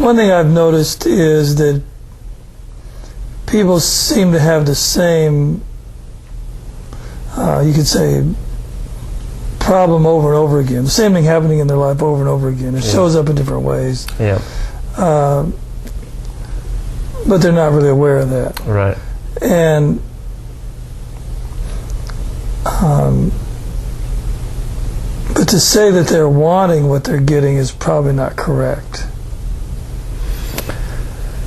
One thing I've noticed is that people seem to have the same, you could say, problem over and over again. The same thing happening in their life over and over again. It shows up in different ways. Yeah. But they're not really aware of that. Right. And but to say that they're wanting what they're getting is probably not correct.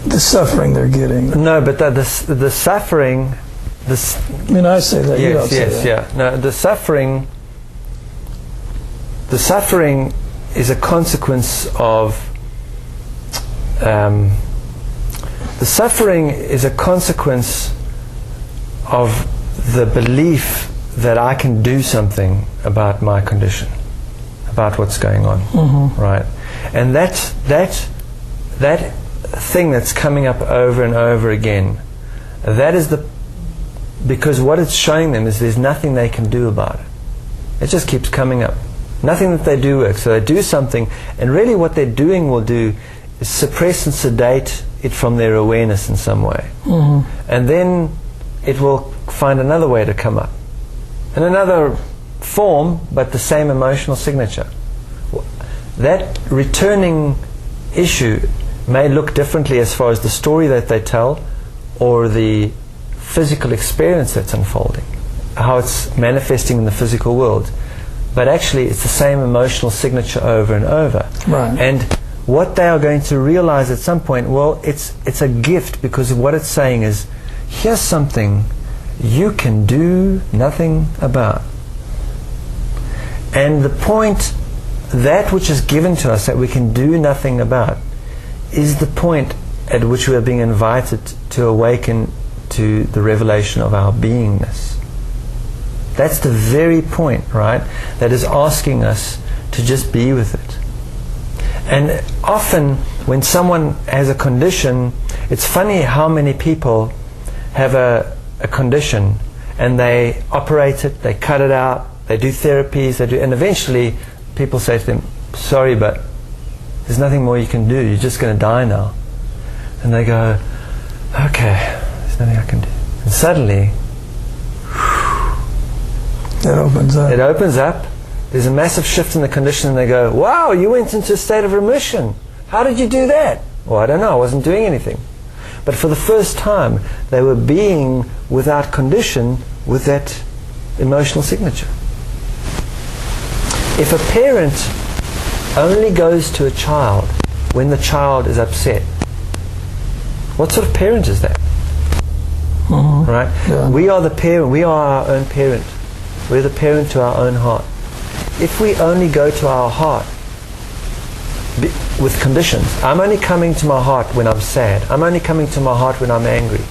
The suffering they're getting. No, but the suffering. I mean, I say that. You don't say that. Yeah. No, the suffering. The suffering is a consequence of. The suffering is a consequence of the belief that I can do something about my condition, about what's going on, right? And that thing that's coming up over and over again, that is because what it's showing them is there's nothing they can do about it. It just keeps coming up. Nothing that they do works. So they do something, and really what they're doing will do is suppress and sedate it from their awareness in some way. And then it will find another way to come up. In another form, but the same emotional signature. That returning issue may look differently as far as the story that they tell or the physical experience that's unfolding, how it's manifesting in the physical world. But actually it's the same emotional signature over and over. Right. And what they are going to realize at some point, well, it's a gift, because what it's saying is, here's something you can do nothing about. And the point, that which is given to us that we can do nothing about, is the point at which we are being invited to awaken to the revelation of our beingness. That's the very point, right, that is asking us to just be with it. And often when someone has a condition, it's funny how many people have a condition and they operate it, they cut it out, they do therapies, and eventually people say to them, sorry, but there's nothing more you can do, you're just going to die now. And they go, okay, there's nothing I can do. And suddenly it opens up. It opens up. There's a massive shift in the condition, and they go, wow, you went into a state of remission. How did you do that? Well, I don't know, I wasn't doing anything. But for the first time, they were being without condition with that emotional signature. If a parent only goes to a child when the child is upset, what sort of parent is that? Right? Yeah. We are the parent. We are our own parent. We're the parent to our own heart. If we only go to our heart with conditions, I'm only coming to my heart when I'm sad. I'm only coming to my heart when I'm angry.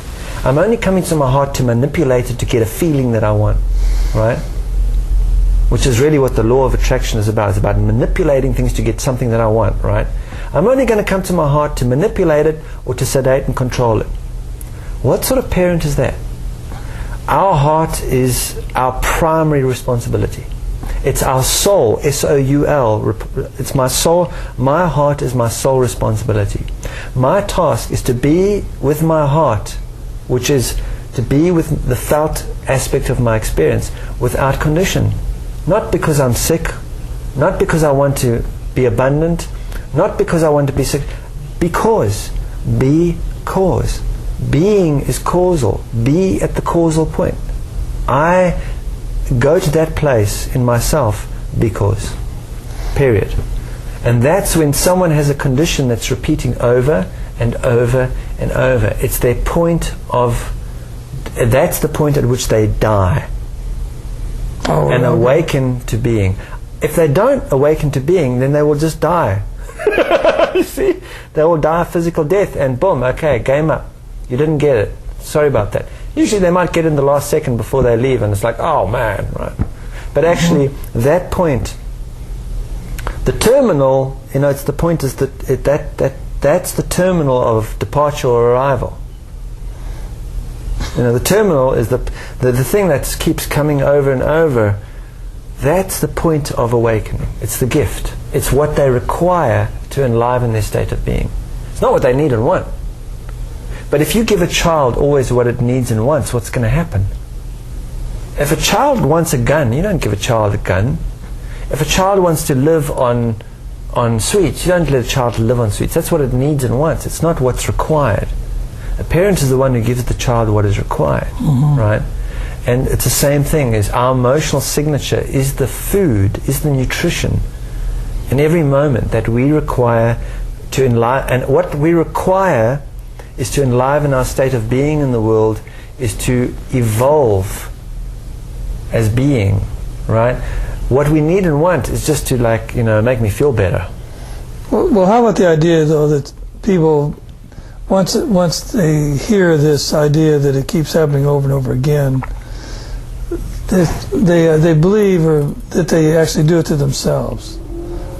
I'm only coming to my heart to manipulate it to get a feeling that I want, right? Which is really what the law of attraction is about. It's about manipulating things to get something that I want, right? I'm only going to come to my heart to manipulate it or to sedate and control it. What sort of parent is that? Our heart is our primary responsibility. It's our soul, S-O-U-L. It's my soul. My heart is my sole responsibility. My task is to be with my heart, which is to be with the felt aspect of my experience without condition. Not because I'm sick, not because I want to be abundant, not because I want to be sick, because. Being is causal. Be at the causal point. I go to that place in myself because. Period. And that's when someone has a condition that's repeating over and over and over. It's their point of, that's the point at which they die. And awaken to being. If they don't awaken to being, then they will just die. You see? They will die a physical death, and boom, okay, game up. You didn't get it. Sorry about that. Usually they might get in the last second before they leave, and it's like, oh man, right? But actually, that point, the terminal, it's the point is that's the terminal of departure or arrival. The terminal is the thing that keeps coming over and over. That's the point of awakening. It's the gift. It's what they require to enliven their state of being. It's not what they need and want. But if you give a child always what it needs and wants, what's going to happen? If a child wants a gun, you don't give a child a gun. If a child wants to live on sweets, you don't let a child live on sweets. That's what it needs and wants. It's not what's required. A parent is the one who gives the child what is required, right? And it's the same thing. Is our emotional signature is the food, is the nutrition in every moment that we require to enliven. And what we require is to enliven our state of being in the world, is to evolve as being, right? What we need and want is just to, like, make me feel better. Well, how about the idea, though, that people, once they hear this idea that it keeps happening over and over again, they believe or that they actually do it to themselves.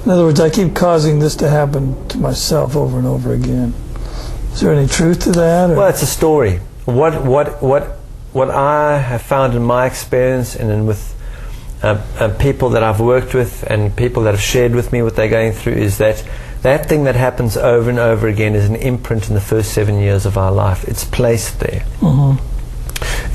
In other words, I keep causing this to happen to myself over and over again. Is there any truth to that? Or? Well, it's a story. What I have found in my experience and with people that I've worked with and people that have shared with me what they're going through is that thing that happens over and over again is an imprint in the first 7 years of our life. It's placed there.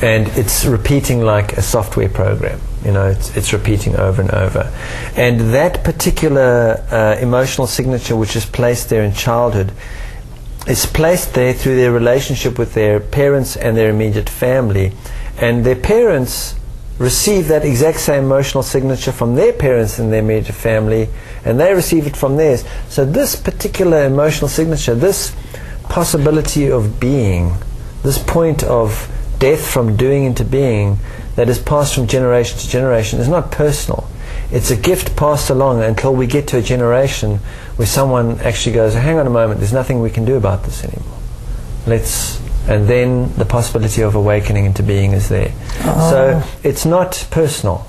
And it's repeating like a software program. It's repeating over and over. And that particular emotional signature which is placed there in childhood is placed there through their relationship with their parents and their immediate family. And their parents receive that exact same emotional signature from their parents and their immediate family, and they receive it from theirs. So this particular emotional signature, this possibility of being, this point of death from doing into being that is passed from generation to generation is not personal. It's a gift passed along until we get to a generation where someone actually goes, hang on a moment, there's nothing we can do about this anymore. And then the possibility of awakening into being is there. So it's not personal.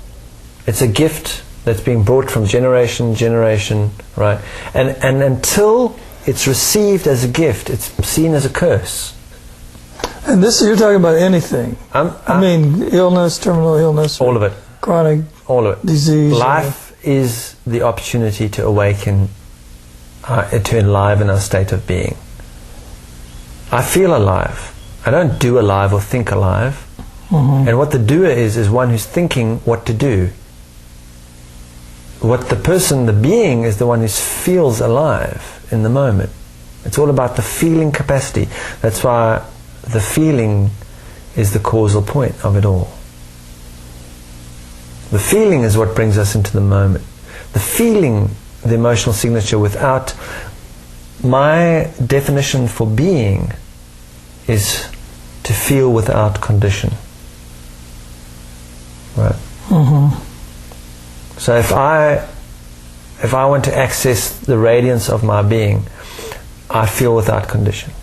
It's a gift that's being brought from generation to generation, right? And until it's received as a gift, it's seen as a curse. And this, you're talking about anything. I mean, illness, terminal illness. All of it. Chronic all of it. Disease. Life is the opportunity to awaken, to enliven our state of being. I feel alive. I don't do alive or think alive. And what the doer is one who's thinking what to do. What the person, the being, is the one who feels alive in the moment. It's all about the feeling capacity. That's why the feeling is the causal point of it all. The feeling is what brings us into the moment. The feeling, the emotional signature, without my definition for being is to feel without condition. Right? So if I want to access the radiance of my being, I feel without condition.